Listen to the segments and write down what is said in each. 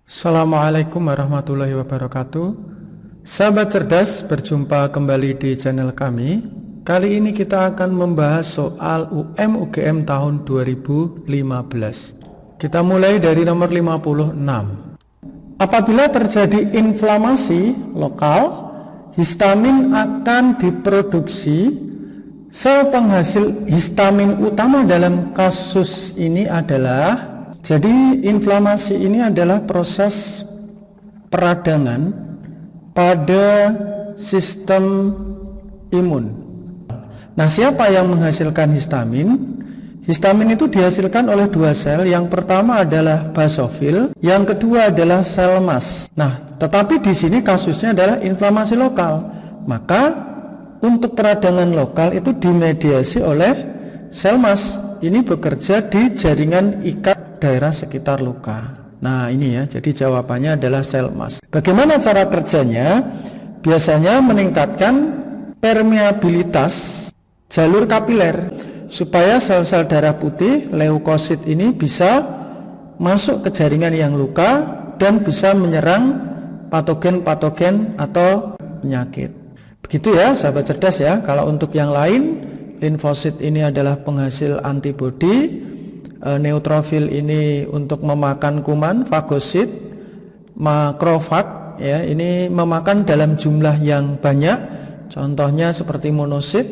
Assalamualaikum warahmatullahi wabarakatuh. Sahabat cerdas, berjumpa kembali di channel kami. Kali ini kita akan membahas soal UM/UGM tahun 2015. Kita mulai dari nomor 56. Apabila terjadi inflamasi lokal, histamin akan diproduksi. Sel penghasil histamin utama dalam kasus ini adalah, jadi inflamasi ini adalah proses peradangan pada sistem imun. Nah, siapa yang menghasilkan histamin? Histamin itu dihasilkan oleh dua sel. Yang pertama adalah basofil, yang kedua adalah sel emas. Nah, tetapi di sini kasusnya adalah inflamasi lokal. Maka untuk peradangan lokal itu dimediasi oleh sel emas. Ini bekerja di jaringan ikat daerah sekitar luka. Nah, ini ya, jadi jawabannya adalah sel emas. Bagaimana cara kerjanya? Biasanya meningkatkan permeabilitas jalur kapiler supaya sel-sel darah putih leukosit ini bisa masuk ke jaringan yang luka dan bisa menyerang patogen-patogen atau penyakit. Begitu ya, sahabat cerdas ya. Kalau untuk yang lain, limfosit ini adalah penghasil antibodi, neutrofil ini untuk memakan kuman, fagosit, makrofag ya, ini memakan dalam jumlah yang banyak, contohnya seperti monosit.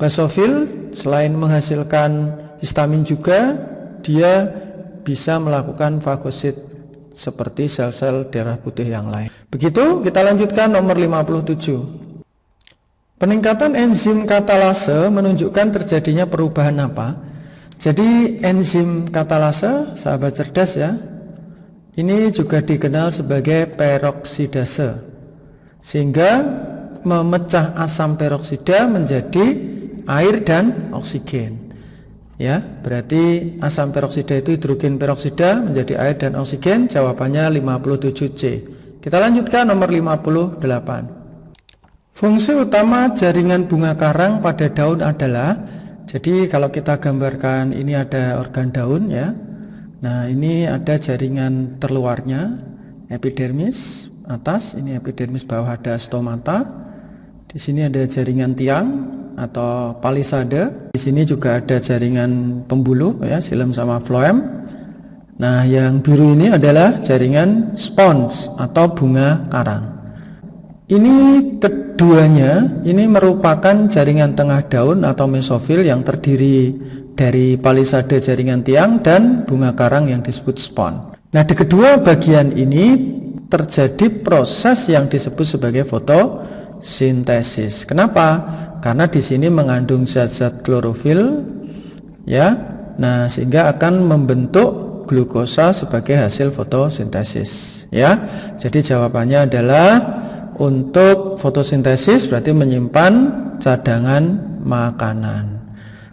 Basofil selain menghasilkan histamin juga dia bisa melakukan fagosit seperti sel-sel darah putih yang lain. Begitu, kita lanjutkan nomor 57. Peningkatan enzim katalase menunjukkan terjadinya perubahan apa? Jadi enzim katalase, sahabat cerdas ya, ini juga dikenal sebagai peroksidase, sehingga memecah asam peroksida menjadi air dan oksigen. Ya, berarti asam peroksida itu hidrogen peroksida menjadi air dan oksigen. Jawabannya 57C. Kita lanjutkan nomor 58. Fungsi utama jaringan bunga karang pada daun adalah, jadi kalau kita gambarkan ini ada organ daun ya. Nah, ini ada jaringan terluarnya, epidermis atas, ini epidermis bawah ada stomata. Di sini ada jaringan tiang atau palisade. Di sini juga ada jaringan pembuluh ya, xilem sama floem. Nah, yang biru ini adalah jaringan spons atau bunga karang. Ini keduanya ini merupakan jaringan tengah daun atau mesofil yang terdiri dari palisade jaringan tiang dan bunga karang yang disebut spon. Nah, di kedua bagian ini terjadi proses yang disebut sebagai fotosintesis. Kenapa? Karena di sini mengandung zat-zat klorofil ya. Nah, sehingga akan membentuk glukosa sebagai hasil fotosintesis ya. Jadi jawabannya adalah untuk fotosintesis berarti menyimpan cadangan makanan.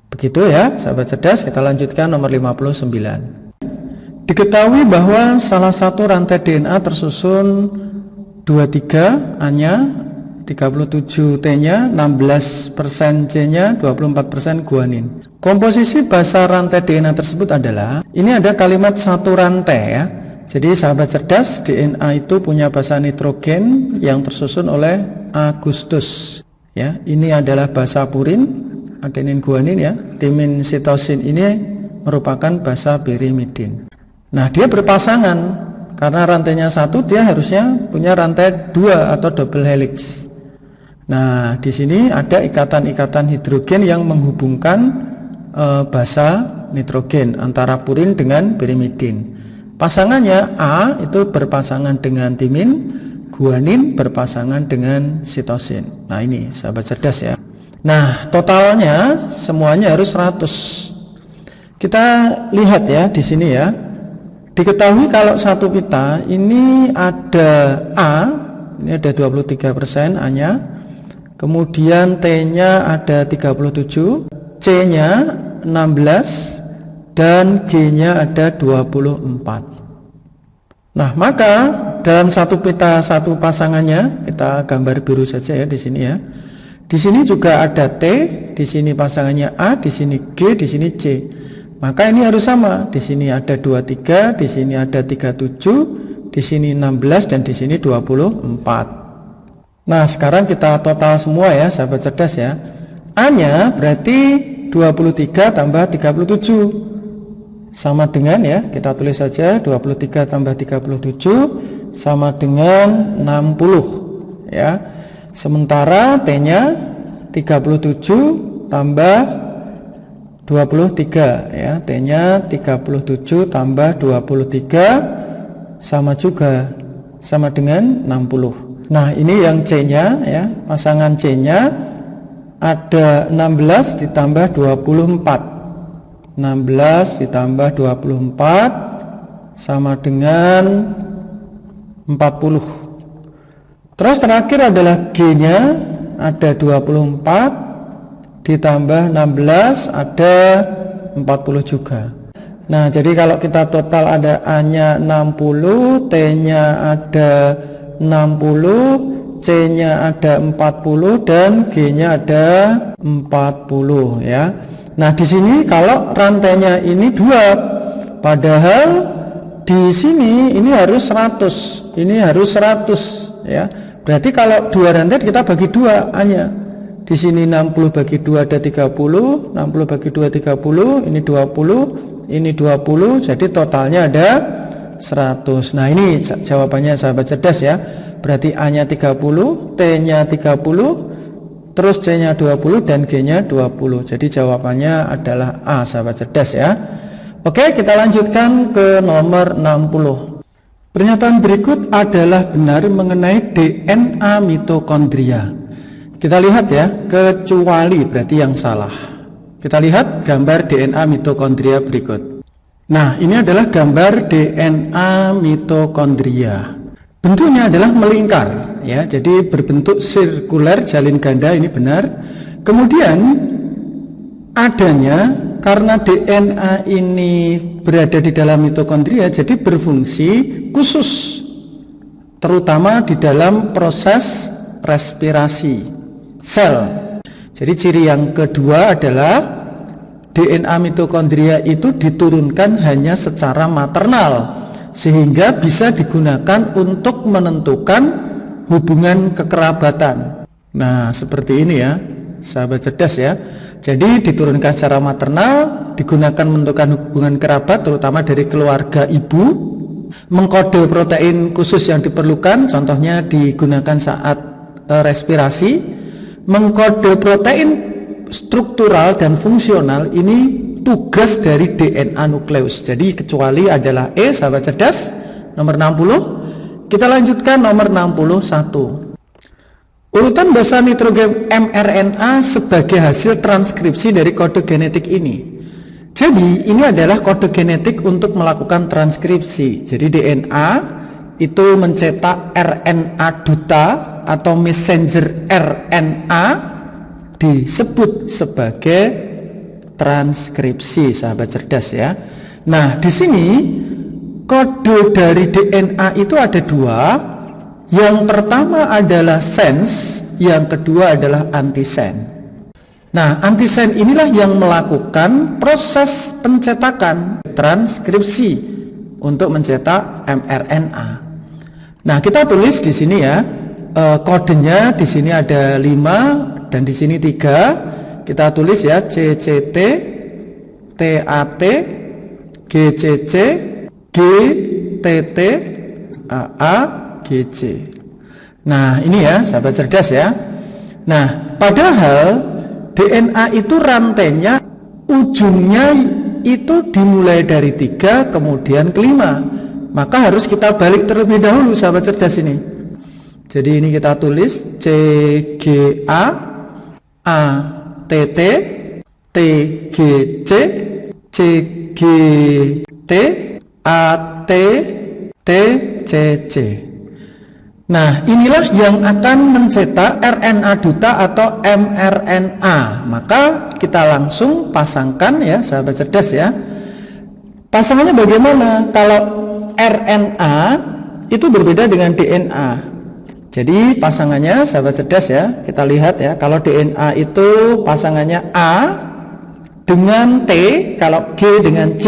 Begitu ya, sahabat cerdas. Kita lanjutkan nomor 59. Diketahui bahwa salah satu rantai DNA tersusun 23 A-nya, 37 T-nya, 16% C-nya, 24% guanin. Komposisi basa rantai DNA tersebut adalah, ini ada kalimat satu rantai ya. Jadi sahabat cerdas, DNA itu punya basa nitrogen yang tersusun oleh Agustus ya. Ini adalah basa purin, adenin guanin ya. Timin sitosin ini merupakan basa pirimidin. Nah, dia berpasangan karena rantainya satu, dia harusnya punya rantai dua atau double helix. Nah, di sini ada ikatan-ikatan hidrogen yang menghubungkan basa nitrogen antara purin dengan pirimidin. Pasangannya A itu berpasangan dengan timin, guanin berpasangan dengan sitosin. Nah, ini sahabat cerdas ya. Nah, totalnya semuanya harus 100. Kita lihat ya di sini ya. Diketahui kalau satu pita ini ada A, ini ada 23% A-nya. Kemudian T-nya ada 37, C-nya 16 dan G-nya ada 24. Nah, maka dalam satu pita satu pasangannya, kita gambar biru saja ya di sini ya. Di sini juga ada T, di sini pasangannya A, di sini G, di sini C. Maka ini harus sama. Di sini ada 23, di sini ada 37, di sini 16 dan di sini 24. Nah, sekarang kita total semua ya, sahabat cerdas ya. A-nya berarti 23 tambah 37. Sama dengan ya, kita tulis saja 23 tambah 37 sama dengan 60 ya. Sementara T-nya 37 tambah 23 ya. T-nya 37 tambah 23 sama juga, sama dengan 60. Nah, ini yang C-nya ya, pasangan C-nya ada 16 ditambah 24. 16 ditambah 24 sama dengan 40. Terus terakhir adalah G-nya ada 24 ditambah 16 ada 40 juga. Nah, jadi kalau kita total ada A-nya 60, T-nya ada 60, C-nya ada 40 dan G-nya ada 40 ya. Nah, di sini kalau rantainya ini 2, padahal di sini ini harus 100. Ini harus 100 ya. Berarti kalau 2 rantai kita bagi 2 A-nya. Di sini 60 bagi 2 ada 30, 60 bagi 2 30, ini 20, ini 20, jadi totalnya ada 100. Nah, ini jawabannya sahabat cerdas ya. Berarti A-nya 30, T-nya 30, terus C-nya 20 dan G-nya 20. Jadi jawabannya adalah A, sahabat cerdas ya. Oke, kita lanjutkan ke nomor 60. Pernyataan berikut adalah benar mengenai DNA mitokondria. Kita lihat ya, kecuali berarti yang salah. Kita lihat gambar DNA mitokondria berikut. Nah, ini adalah gambar DNA mitokondria. Bentuknya adalah melingkar ya, jadi berbentuk sirkuler jalin ganda, ini benar. Kemudian adanya karena DNA ini berada di dalam mitokondria, jadi berfungsi khusus terutama di dalam proses respirasi sel. Jadi ciri yang kedua adalah DNA mitokondria itu diturunkan hanya secara maternal, sehingga bisa digunakan untuk menentukan hubungan kekerabatan. Nah, seperti ini ya, sahabat cerdas ya. Jadi diturunkan secara maternal, digunakan menentukan hubungan kerabat, terutama dari keluarga ibu, mengkode protein khusus yang diperlukan, contohnya digunakan saat respirasi, mengkode protein struktural dan fungsional, ini tugas dari DNA nukleus. Jadi kecuali adalah E, sahabat cerdas, nomor 60. Kita lanjutkan nomor 61. Urutan basa nitrogen mRNA sebagai hasil transkripsi dari kode genetik ini. Jadi ini adalah kode genetik untuk melakukan transkripsi. Jadi DNA itu mencetak RNA duta atau messenger RNA, disebut sebagai transkripsi, sahabat cerdas ya. Nah, di sini kode dari DNA itu ada 2. Yang pertama adalah sense, yang kedua adalah antisen. Nah, antisen inilah yang melakukan proses pencetakan transkripsi untuk mencetak mRNA. Nah, kita tulis di sini ya, kodenya di sini ada 5 dan di sini 3. Kita tulis ya, CCT, TAT, GCC, GTT, AA, GC. Nah, ini ya, sahabat cerdas ya. Nah, padahal DNA itu rantainya, ujungnya itu dimulai dari 3 kemudian ke 5. Maka harus kita balik terlebih dahulu, sahabat cerdas ini. Jadi ini kita tulis CGA, ATT, TGC, CGT, AT, TCC. Nah, inilah yang akan mencetak RNA duta atau mRNA. Maka kita langsung pasangkan ya, sahabat cerdas ya. Pasangannya bagaimana? Kalau RNA itu berbeda dengan DNA. Jadi pasangannya, sahabat cerdas ya, kita lihat ya. Kalau DNA itu pasangannya A dengan T, kalau G dengan C.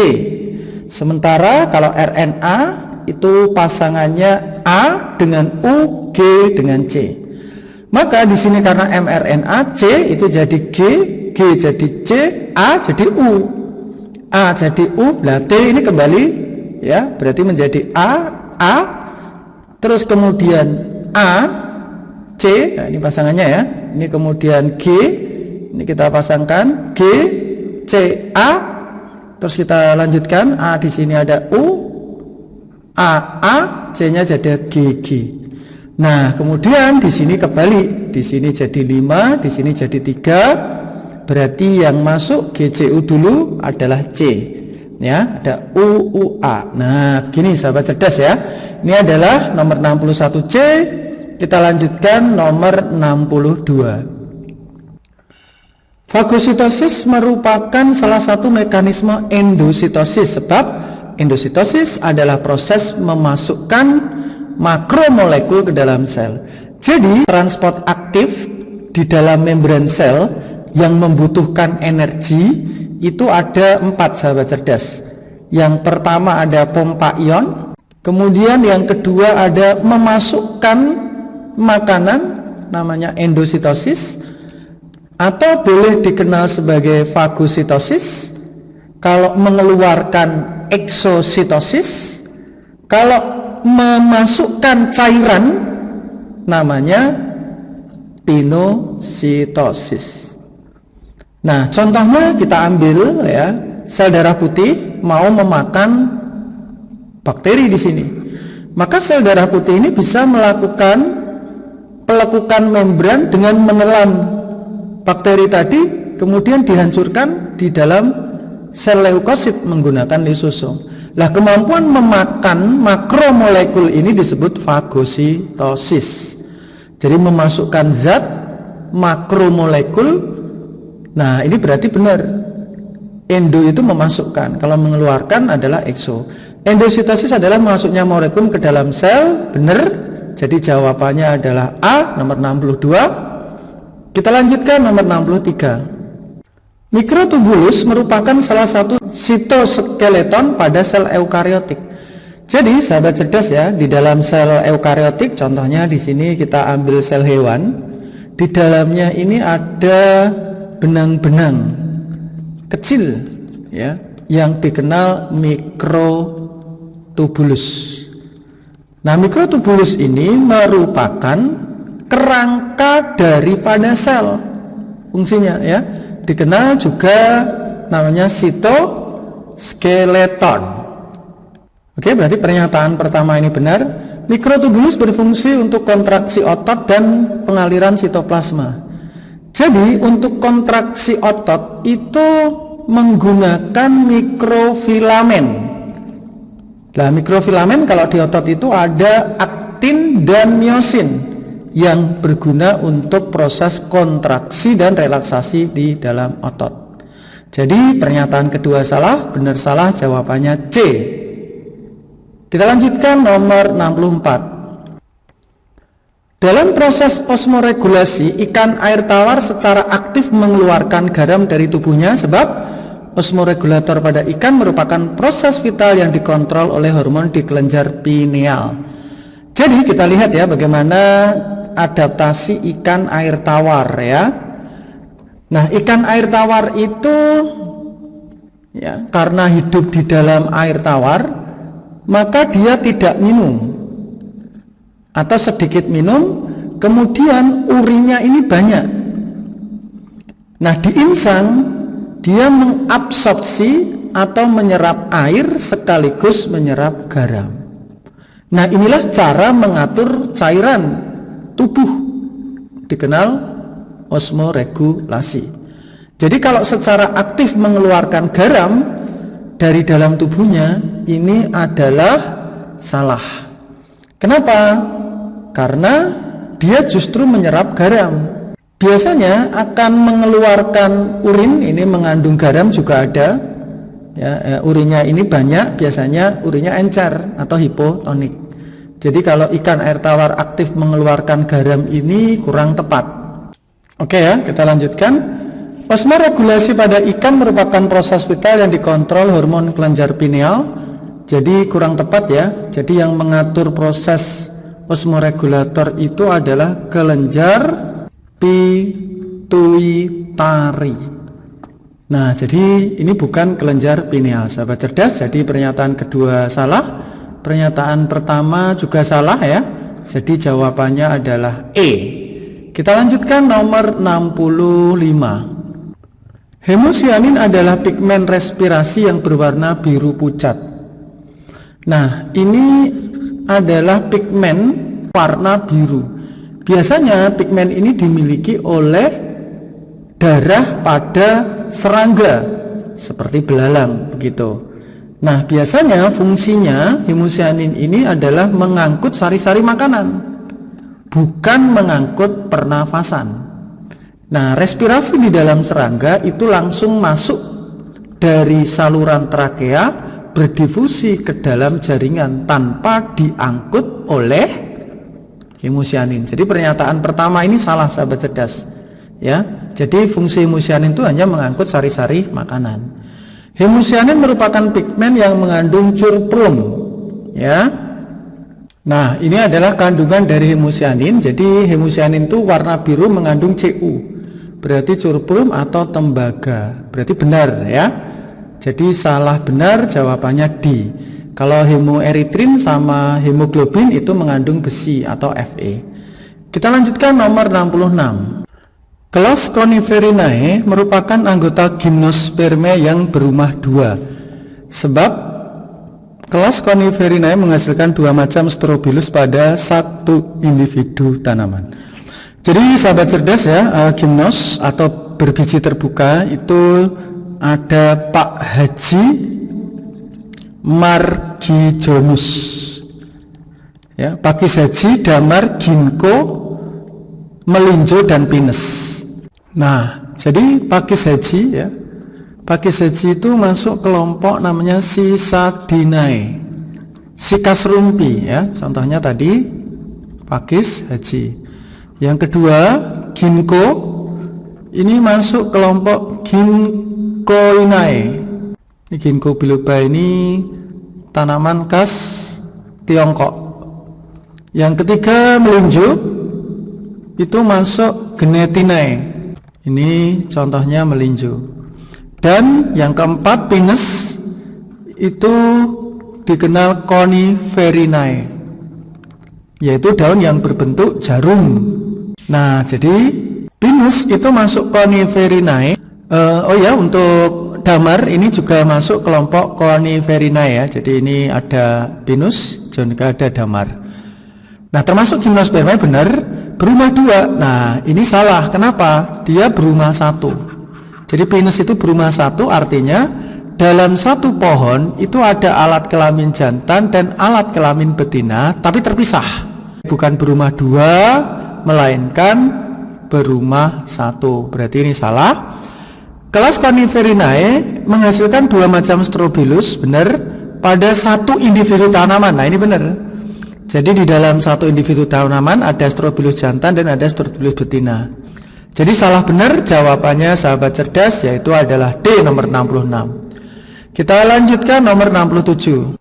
Sementara kalau RNA itu pasangannya A dengan U, G dengan C. Maka di sini karena mRNA, C itu jadi G, G jadi C, A jadi U. A jadi U, lah T ini kembali ya, berarti menjadi A, terus kemudian A, C, nah ini pasangannya ya. Ini kemudian G, ini kita pasangkan G, C, A. Terus kita lanjutkan, A di sini ada U, A, C-nya jadi GG. Nah, kemudian di sini kebalik, di sini jadi 5, di sini jadi 3. Berarti yang masuk GCU dulu adalah C. Ya, ada UA. Nah, begini sahabat cerdas ya. Ini adalah nomor 61C. Kita lanjutkan nomor 62. Fagositosis merupakan salah satu mekanisme endositosis, sebab endositosis adalah proses memasukkan makromolekul ke dalam sel. Jadi transport aktif di dalam membran sel yang membutuhkan energi itu ada 4 sahabat cerdas. Yang pertama ada pompa ion, kemudian yang kedua ada memasukkan makanan, namanya endositosis, atau boleh dikenal sebagai fagositosis. Kalau mengeluarkan eksositosis, kalau memasukkan cairan namanya pinositosis. Nah, contohnya kita ambil ya, sel darah putih mau memakan bakteri di sini. Maka sel darah putih ini bisa melakukan pelekukan membran dengan menelan bakteri tadi, kemudian dihancurkan di dalam sel leukosit menggunakan lisosom. Lah, kemampuan memakan makromolekul ini disebut fagositosis. Jadi memasukkan zat makromolekul. Nah, ini berarti benar. Endo itu memasukkan, kalau mengeluarkan adalah ekso. Endositosis adalah masuknya molekul ke dalam sel, benar. Jadi jawabannya adalah A, nomor 62. Kita lanjutkan nomor 63. Mikrotubulus merupakan salah satu sitoskeleton pada sel eukariotik. Jadi sahabat cerdas ya, di dalam sel eukariotik, contohnya di sini kita ambil sel hewan, di dalamnya ini ada benang-benang kecil ya, yang dikenal mikrotubulus. Nah, mikrotubulus ini merupakan kerangka daripada sel, fungsinya ya, dikenal juga namanya sitoskeleton. Oke, berarti pernyataan pertama ini benar. Mikrotubulus berfungsi untuk kontraksi otot dan pengaliran sitoplasma. Jadi untuk kontraksi otot itu menggunakan mikrofilamen. Nah, mikrofilamen kalau di otot itu ada aktin dan miosin yang berguna untuk proses kontraksi dan relaksasi di dalam otot. Jadi pernyataan kedua salah, benar salah, jawabannya C. Kita lanjutkan nomor 64. Dalam proses osmoregulasi, ikan air tawar secara aktif mengeluarkan garam dari tubuhnya, sebab osmoregulator pada ikan merupakan proses vital yang dikontrol oleh hormon di kelenjar pineal. Jadi kita lihat ya bagaimana adaptasi ikan air tawar ya. Nah, ikan air tawar itu ya, karena hidup di dalam air tawar, maka dia tidak minum atau sedikit minum, kemudian urinnya ini banyak. Nah, di insang dia mengabsorpsi atau menyerap air sekaligus menyerap garam. Nah, inilah cara mengatur cairan tubuh, dikenal osmoregulasi. Jadi kalau secara aktif mengeluarkan garam dari dalam tubuhnya, ini adalah salah. Kenapa? Karena dia justru menyerap garam. Biasanya akan mengeluarkan urin, ini mengandung garam juga ada ya, urinnya ini banyak, biasanya urinnya encer atau hipotonik. Jadi kalau ikan air tawar aktif mengeluarkan garam ini kurang tepat. Oke ya, kita lanjutkan. Osmoregulasi pada ikan merupakan proses vital yang dikontrol hormon kelenjar pineal. Jadi kurang tepat ya. Jadi yang mengatur proses osmoregulator itu adalah kelenjar pituitari. Nah, jadi ini bukan kelenjar pineal, sahabat cerdas. Jadi pernyataan kedua salah, pernyataan pertama juga salah ya. Jadi jawabannya adalah E. Kita lanjutkan nomor 65. Hemosianin adalah pigmen respirasi yang berwarna biru pucat. Nah, ini adalah pigmen warna biru. Biasanya pigmen ini dimiliki oleh darah pada serangga seperti belalang begitu. Nah, biasanya fungsinya hemosianin ini adalah mengangkut sari-sari makanan, bukan mengangkut pernafasan. Nah, respirasi di dalam serangga itu langsung masuk dari saluran trakea, berdifusi ke dalam jaringan tanpa diangkut oleh hemosianin. Jadi pernyataan pertama ini salah, sahabat cerdas. Ya, jadi fungsi hemosianin itu hanya mengangkut sari-sari makanan. Hemosianin merupakan pigmen yang mengandung curprum. Ya. Nah, ini adalah kandungan dari hemosianin. Jadi hemosianin itu warna biru mengandung Cu. Berarti curprum atau tembaga. Berarti benar ya. Jadi salah benar jawabannya D. Kalau hemoeritrin sama hemoglobin itu mengandung besi atau Fe. Kita lanjutkan nomor 66. Kelas Coniferinae merupakan anggota gimnospermae yang berumah dua. Sebab kelas Coniferinae menghasilkan dua macam strobilus pada satu individu tanaman. Jadi sahabat cerdas ya, gimnos atau berbiji terbuka itu ada Pak Haji Margijonus ya, Pakis Haji, Damar, Ginkgo, Melinjo, dan Pinus. Nah, jadi Pakis Haji ya, Pakis Haji itu masuk kelompok namanya Cisadinae, sikas rumpi ya, contohnya tadi Pakis Haji. Yang kedua, Ginkgo ini masuk kelompok Ginkgoinae. Ini Ginkgo biloba ini tanaman khas Tiongkok. Yang ketiga, Melinjo itu masuk Gnetinae. Ini contohnya Melinjo. Dan yang keempat, Pinus itu dikenal Coniferinae, yaitu daun yang berbentuk jarum. Nah, jadi Pinus itu masuk Coniferinae. Oh ya, untuk Damar ini juga masuk kelompok Coniferinae ya. Jadi ini ada Pinus, juga ada Damar. Nah, termasuk gimnospermae benar, berumah dua. Nah, ini salah. Kenapa? Dia berumah satu. Jadi Pinus itu berumah satu, artinya dalam satu pohon itu ada alat kelamin jantan dan alat kelamin betina, tapi terpisah. Bukan berumah dua, melainkan berumah satu. Berarti ini salah. Kelas Coniferinae menghasilkan dua macam strobilus, benar, pada satu individu tanaman. Nah, ini benar. Jadi di dalam satu individu tanaman ada strobilus jantan dan ada strobilus betina. Jadi salah benar jawabannya sahabat cerdas, yaitu adalah D nomor 66. Kita lanjutkan nomor 67.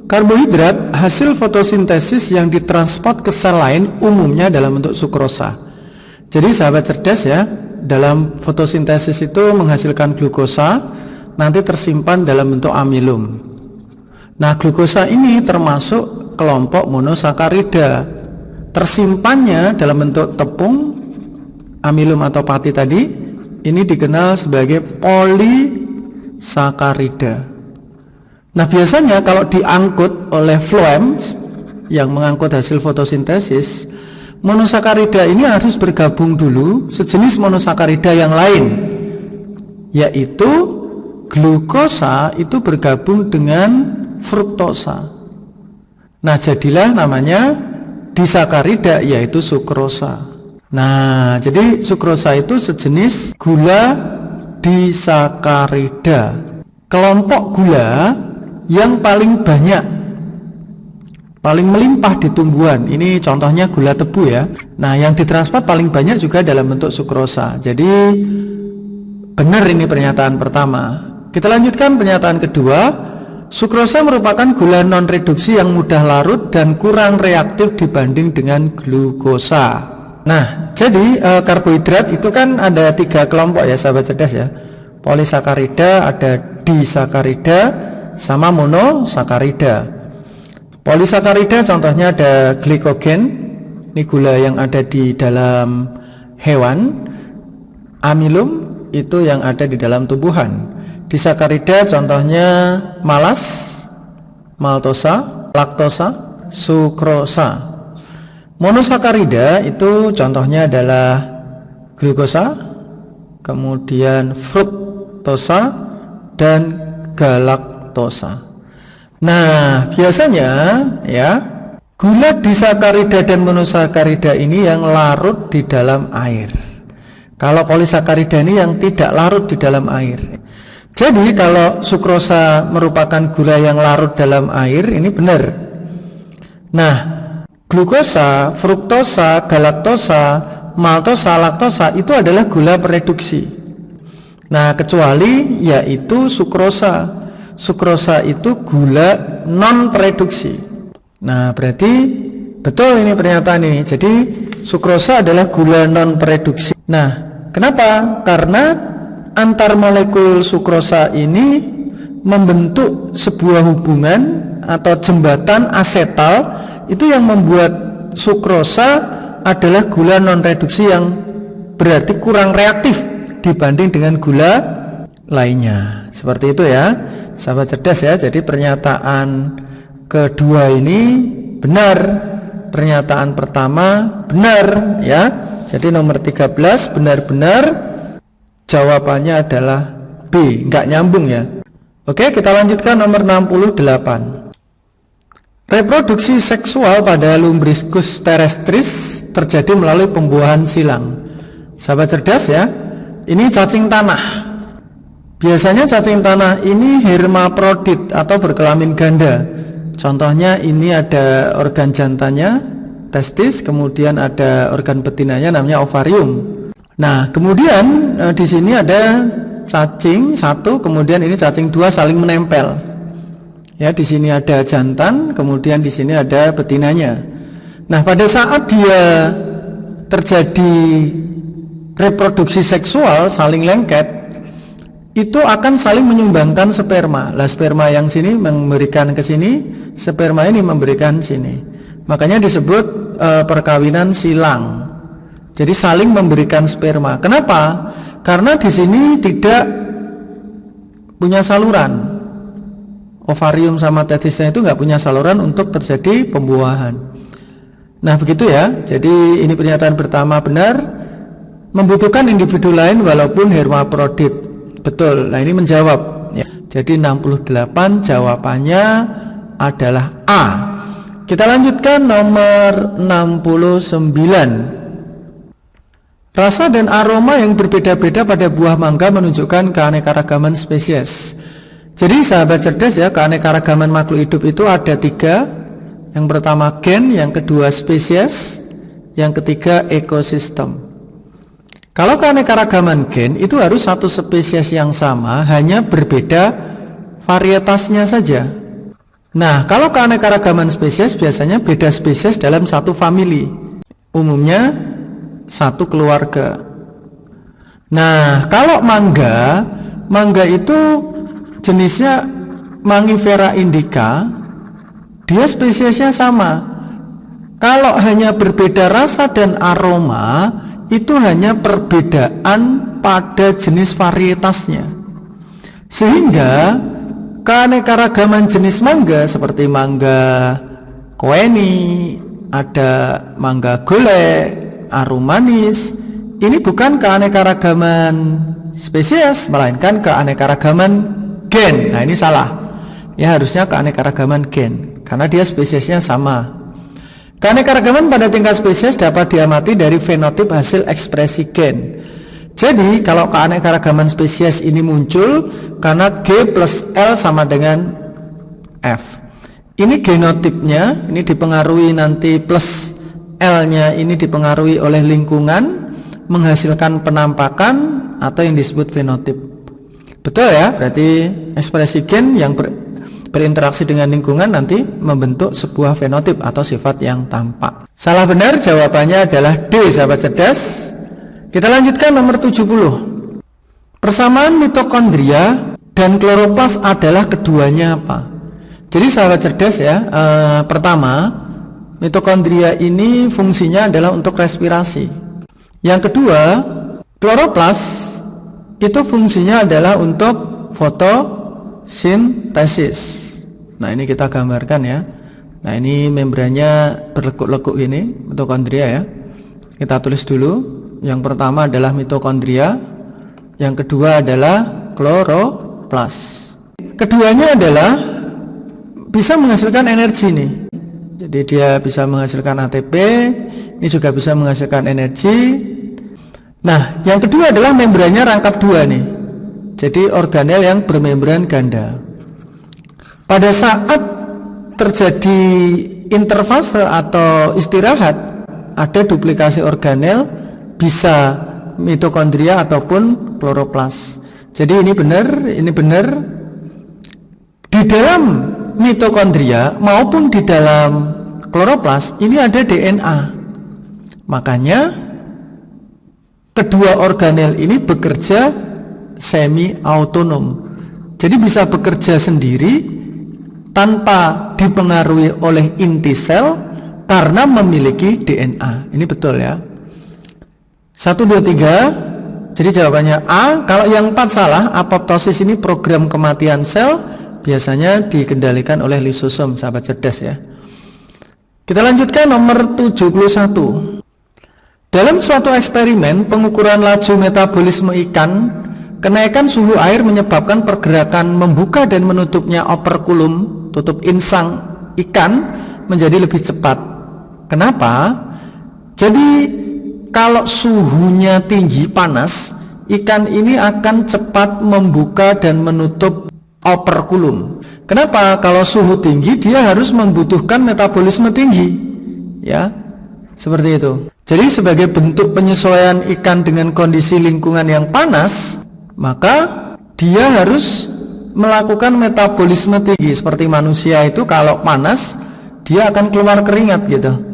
Karbohidrat hasil fotosintesis yang ditransport ke sel lain umumnya dalam bentuk sukrosa. Jadi sahabat cerdas ya, dalam fotosintesis itu menghasilkan glukosa, nanti tersimpan dalam bentuk amilum. Nah, glukosa ini termasuk kelompok monosakarida. Tersimpannya dalam bentuk tepung, amilum atau pati tadi, ini dikenal sebagai polisakarida. Nah, biasanya kalau diangkut oleh floem yang mengangkut hasil fotosintesis, monosakarida ini harus bergabung dulu sejenis monosakarida yang lain, yaitu glukosa itu bergabung dengan fruktosa. Nah, jadilah namanya disakarida, yaitu sukrosa. Nah, jadi sukrosa itu sejenis gula disakarida, kelompok gula yang paling banyak, paling melimpah di tumbuhan. Ini contohnya gula tebu ya. Nah, yang ditransport paling banyak juga dalam bentuk sukrosa. Jadi benar ini pernyataan pertama. Kita lanjutkan pernyataan kedua. Sukrosa merupakan gula non-reduksi yang mudah larut dan kurang reaktif dibanding dengan glukosa. Nah, jadi karbohidrat itu kan ada 3 kelompok ya sahabat cerdas ya. Polisakarida, ada disakarida, sama monosakarida. Polisakarida contohnya ada glikogen, ini gula yang ada di dalam hewan. Amilum itu yang ada di dalam tumbuhan. Disakarida contohnya malas, maltosa, laktosa, sukrosa. Monosakarida itu contohnya adalah glukosa, kemudian fruktosa, dan galaktosa. Nah, biasanya ya, gula disakarida dan monosakarida ini yang larut di dalam air. Kalau polisakarida ini yang tidak larut di dalam air. Jadi kalau sukrosa merupakan gula yang larut dalam air, ini benar. Nah, glukosa, fruktosa, galaktosa, maltosa, laktosa itu adalah gula pereduksi. Nah, kecuali yaitu sukrosa. Sukrosa itu gula non pereduksi. Nah, berarti betul ini pernyataan ini. Jadi sukrosa adalah gula non pereduksi. Nah, kenapa? Karena antar molekul sukrosa ini membentuk sebuah hubungan atau jembatan asetal, itu yang membuat sukrosa adalah gula non reduksi yang berarti kurang reaktif dibanding dengan gula lainnya. Seperti itu ya sahabat cerdas ya. Jadi pernyataan kedua ini benar, pernyataan pertama benar ya. Jadi nomor 13 benar-benar jawabannya adalah B, nggak nyambung ya. Oke, kita lanjutkan nomor 68. Reproduksi seksual pada Lumbricus terrestris terjadi melalui pembuahan silang. Sahabat cerdas ya, ini cacing tanah. Biasanya cacing tanah ini hermaprodit atau berkelamin ganda. Contohnya ini ada organ jantannya, testis, kemudian ada organ betinanya namanya ovarium. Nah, kemudian di sini ada cacing satu, kemudian ini cacing dua saling menempel. Ya, di sini ada jantan, kemudian di sini ada betinanya. Nah, pada saat dia terjadi reproduksi seksual, saling lengket, itu akan saling menyumbangkan sperma. Lah, sperma yang sini memberikan ke sini, sperma ini memberikan sini. Makanya disebut perkawinan silang. Jadi saling memberikan sperma. Kenapa? Karena di sini tidak punya saluran. Ovarium sama testisnya itu nggak punya saluran untuk terjadi pembuahan. Nah, begitu ya. Jadi ini pernyataan pertama benar, membutuhkan individu lain walaupun hermaprodit. Betul. Nah, ini menjawab ya. Jadi 68 jawabannya adalah A. Kita lanjutkan nomor 69. Rasa dan aroma yang berbeda-beda pada buah mangga menunjukkan keanekaragaman spesies. Jadi sahabat cerdas ya, keanekaragaman makhluk hidup itu ada 3. Yang pertama gen, yang kedua spesies, yang ketiga ekosistem. Kalau keanekaragaman gen itu harus satu spesies yang sama, hanya berbeda varietasnya saja. Nah, kalau keanekaragaman spesies biasanya beda spesies dalam satu famili, umumnya satu keluarga. Nah, kalau mangga itu jenisnya Mangifera indica, dia spesiesnya sama. Kalau hanya berbeda rasa dan aroma, itu hanya perbedaan pada jenis varietasnya. Sehingga keanekaragaman jenis mangga seperti mangga koeni, ada mangga golek, arum manis, ini bukan keanekaragaman spesies, melainkan keanekaragaman gen. Nah, ini salah ya, harusnya keanekaragaman gen karena dia spesiesnya sama. Keanekaragaman pada tingkat spesies dapat diamati dari fenotip hasil ekspresi gen. Jadi kalau keanekaragaman spesies ini muncul karena G plus L sama dengan F. Ini genotipnya, ini dipengaruhi nanti plus L-nya ini dipengaruhi oleh lingkungan, menghasilkan penampakan atau yang disebut fenotip. Betul ya, berarti ekspresi gen yang berinteraksi dengan lingkungan nanti membentuk sebuah fenotip atau sifat yang tampak. Salah benar jawabannya adalah D, sahabat cerdas. Kita lanjutkan nomor 70. Persamaan mitokondria dan kloroplas adalah keduanya apa? Jadi sahabat cerdas ya, pertama, mitokondria ini fungsinya adalah untuk respirasi. Yang kedua, kloroplas itu fungsinya adalah untuk fotosintesis. Nah, ini kita gambarkan ya. Nah, ini membrannya berlekuk-lekuk ini, mitokondria ya. Kita tulis dulu. Yang pertama adalah mitokondria, yang kedua adalah kloroplas. Keduanya adalah bisa menghasilkan energi nih. Jadi dia bisa menghasilkan ATP, ini juga bisa menghasilkan energi. Nah, yang kedua adalah membrannya rangkap dua nih. Jadi organel yang bermembran ganda. Pada saat terjadi interfase atau istirahat, ada duplikasi organel, bisa mitokondria ataupun kloroplas. Jadi ini benar. Di dalam mitokondria maupun di dalam kloroplas ini ada DNA. Makanya kedua organel ini bekerja semi autonom. Jadi bisa bekerja sendiri tanpa dipengaruhi oleh inti sel karena memiliki DNA. Ini betul ya. 1, 2, 3. Jadi jawabannya A. Kalau yang 4 salah, apoptosis ini program kematian sel, biasanya dikendalikan oleh lisosom, sahabat cerdas ya. Kita lanjutkan nomor 71. Dalam suatu eksperimen pengukuran laju metabolisme ikan, kenaikan suhu air menyebabkan pergerakan membuka dan menutupnya operkulum, tutup insang ikan, menjadi lebih cepat. Kenapa? Jadi kalau suhunya tinggi, panas, ikan ini akan cepat membuka dan menutup operkulum. Kenapa? Kalau suhu tinggi dia harus membutuhkan metabolisme tinggi. Ya, seperti itu. Jadi sebagai bentuk penyesuaian ikan dengan kondisi lingkungan yang panas, maka dia harus melakukan metabolisme tinggi. Seperti manusia itu kalau panas dia akan keluar keringat gitu.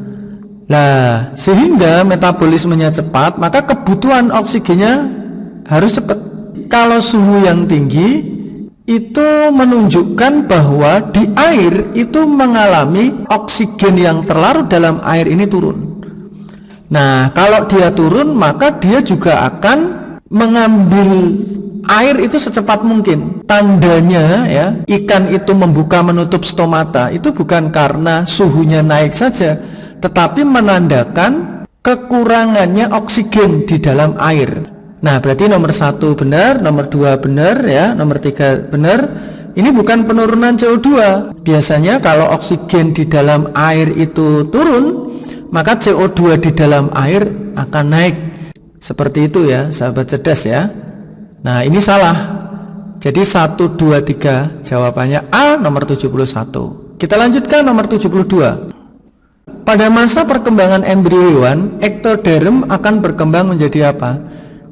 Nah, sehingga metabolismenya cepat, maka kebutuhan oksigennya harus cepat. Kalau suhu yang tinggi itu menunjukkan bahwa di air itu mengalami oksigen yang terlarut dalam air ini turun. Nah, kalau dia turun, maka dia juga akan mengambil air itu secepat mungkin. Tandanya ya, ikan itu membuka menutup stomata itu bukan karena suhunya naik saja, tetapi menandakan kekurangannya oksigen di dalam air. Nah, berarti nomor 1 benar, nomor 2 benar ya, nomor 3 benar. Ini bukan penurunan CO2. Biasanya kalau oksigen di dalam air itu turun, maka CO2 di dalam air akan naik. Seperti itu ya, sahabat cerdas ya. Nah, ini salah. Jadi 1, 2, 3 jawabannya A, nomor 71. Kita lanjutkan nomor 72. Pada masa perkembangan embrio hewan, ektoderm akan berkembang menjadi apa?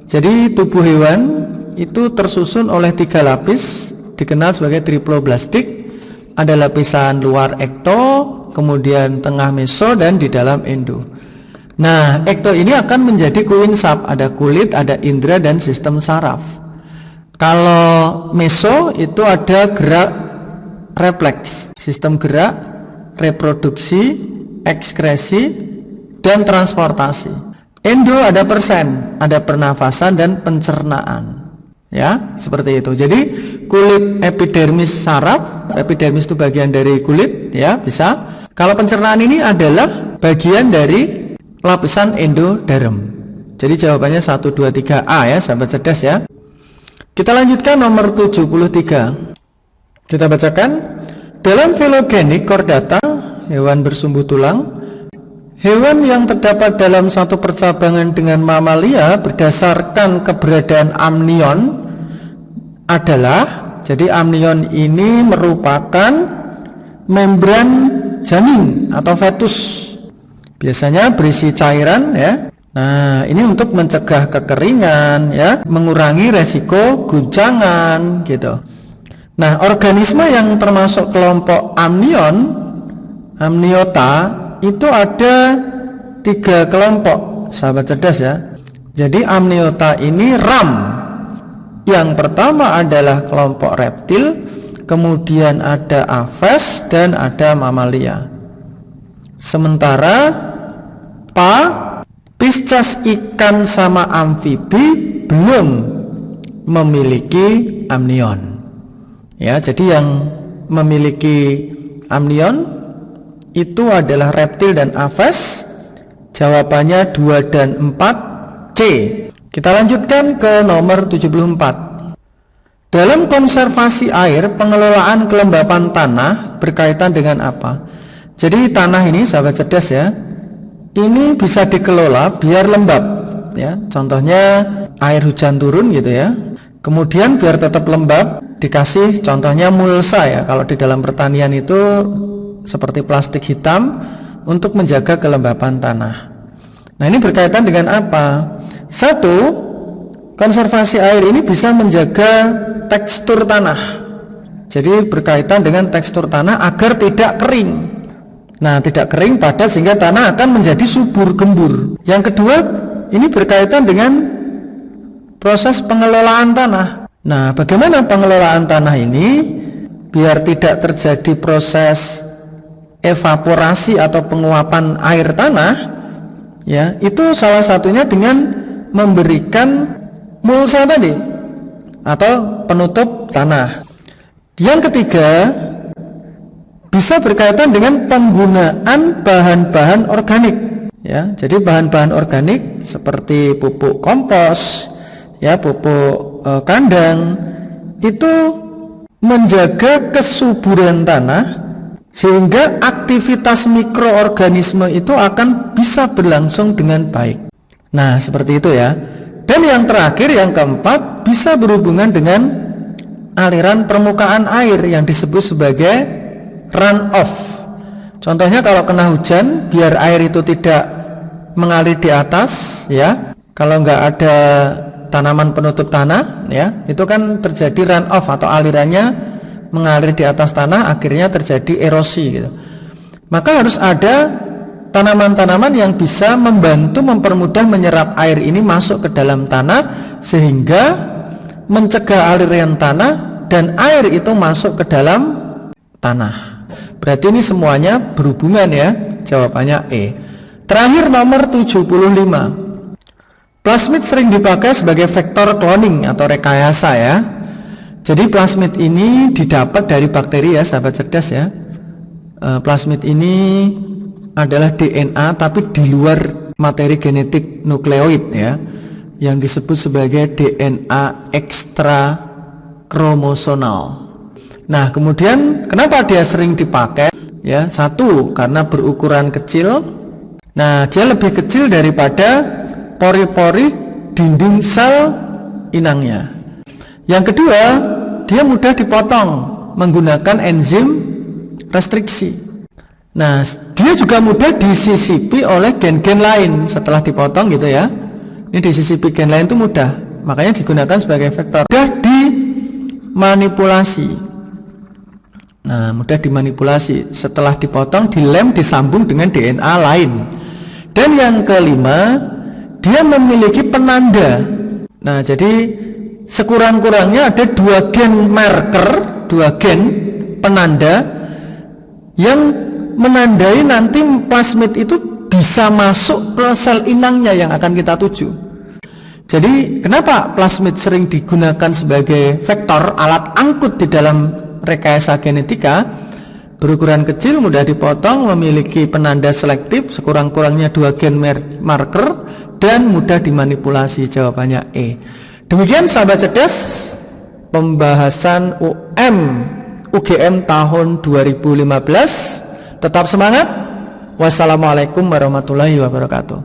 Jadi tubuh hewan itu tersusun oleh 3 lapis, dikenal sebagai triploblastik. Ada lapisan luar ekto, kemudian tengah meso, dan di dalam endo. Nah, ekto ini akan menjadi kuinsap, ada kulit, ada indera, dan sistem saraf. Kalau meso itu ada gerak refleks, sistem gerak, reproduksi, ekskresi, dan transportasi. Endo ada persen, ada pernafasan dan pencernaan. Ya, seperti itu. Jadi kulit epidermis saraf, epidermis itu bagian dari kulit, ya, bisa. Kalau pencernaan ini adalah bagian dari lapisan endoderm. Jadi jawabannya 1, 2, 3A ya, sahabat cerdas ya. Kita lanjutkan nomor 73. Kita bacakan. Dalam filogenik chordata, hewan bersumbu tulang, hewan yang terdapat dalam satu percabangan dengan mamalia berdasarkan keberadaan amnion adalah, jadi amnion ini merupakan membran janin atau fetus, biasanya berisi cairan ya. Nah, ini untuk mencegah kekeringan ya, mengurangi resiko guncangan gitu. Nah, organisme yang termasuk kelompok amnion, amniota, itu ada 3 kelompok, sahabat cerdas ya. Jadi amniota ini RAM. Yang pertama adalah kelompok reptil, kemudian ada aves dan ada mamalia. Sementara Pisces ikan sama amfibi belum memiliki amnion. Ya, jadi yang memiliki amnion itu adalah reptil dan aves. Jawabannya 2 dan 4 C. Kita lanjutkan ke nomor 74. Dalam konservasi air, pengelolaan kelembapan tanah berkaitan dengan apa? Jadi tanah ini, sahabat cerdas ya, ini bisa dikelola biar lembab ya. Contohnya air hujan turun gitu ya. Kemudian biar tetap lembab dikasih contohnya mulsa ya. Kalau di dalam pertanian itu seperti plastik hitam untuk menjaga kelembapan tanah. Nah, ini berkaitan dengan apa? 1, konservasi air ini bisa menjaga tekstur tanah. Jadi berkaitan dengan tekstur tanah agar tidak kering. Nah, tidak kering padat sehingga tanah akan menjadi subur gembur. Yang kedua, ini berkaitan dengan proses pengelolaan tanah. Nah, bagaimana pengelolaan tanah ini biar tidak terjadi proses evaporasi atau penguapan air tanah? Ya, itu salah satunya dengan memberikan mulsa tadi atau penutup tanah. Yang ketiga, bisa berkaitan dengan penggunaan bahan-bahan organik ya. Jadi bahan-bahan organik seperti pupuk kompos ya, pupuk kandang itu menjaga kesuburan tanah sehingga aktivitas mikroorganisme itu akan bisa berlangsung dengan baik. Nah, seperti itu ya. Dan yang terakhir, yang keempat, bisa berhubungan dengan aliran permukaan air yang disebut sebagai run off. Contohnya kalau kena hujan, biar air itu tidak mengalir di atas ya. Kalau nggak ada tanaman penutup tanah ya, itu kan terjadi run off atau alirannya mengalir di atas tanah, akhirnya terjadi erosi gitu. Maka harus ada tanaman-tanaman yang bisa membantu mempermudah menyerap air ini masuk ke dalam tanah sehingga mencegah aliran tanah dan air itu masuk ke dalam tanah. Berarti ini semuanya berhubungan ya. Jawabannya E. Terakhir nomor 75. Plasmid sering dipakai sebagai vektor cloning atau rekayasa ya. Jadi plasmid ini didapat dari bakteri ya, sahabat cerdas ya. Plasmid ini adalah DNA tapi di luar materi genetik nukleoid ya, yang disebut sebagai DNA ekstra kromosomal. Nah, kemudian kenapa dia sering dipakai? Ya, 1, karena berukuran kecil. Nah, dia lebih kecil daripada pori-pori dinding sel inangnya. Yang kedua, dia mudah dipotong menggunakan enzim restriksi. Nah, dia juga mudah disisipi oleh gen-gen lain setelah dipotong gitu ya. Ini disisipi gen lain itu mudah, makanya digunakan sebagai vektor. Mudah dimanipulasi. Nah, mudah dimanipulasi. Setelah dipotong, dilem, disambung dengan DNA lain. Dan yang kelima, dia memiliki penanda. Nah, jadi sekurang-kurangnya ada 2 gen marker, 2 gen penanda yang menandai nanti plasmid itu bisa masuk ke sel inangnya yang akan kita tuju. Jadi kenapa plasmid sering digunakan sebagai vektor, alat angkut di dalam rekayasa genetika? Berukuran kecil, mudah dipotong, memiliki penanda selektif, sekurang-kurangnya 2 gen marker, dan mudah dimanipulasi. Jawabannya E. Demikian sahabat cerdas pembahasan UGM tahun 2015. Tetap semangat. Wassalamualaikum warahmatullahi wabarakatuh.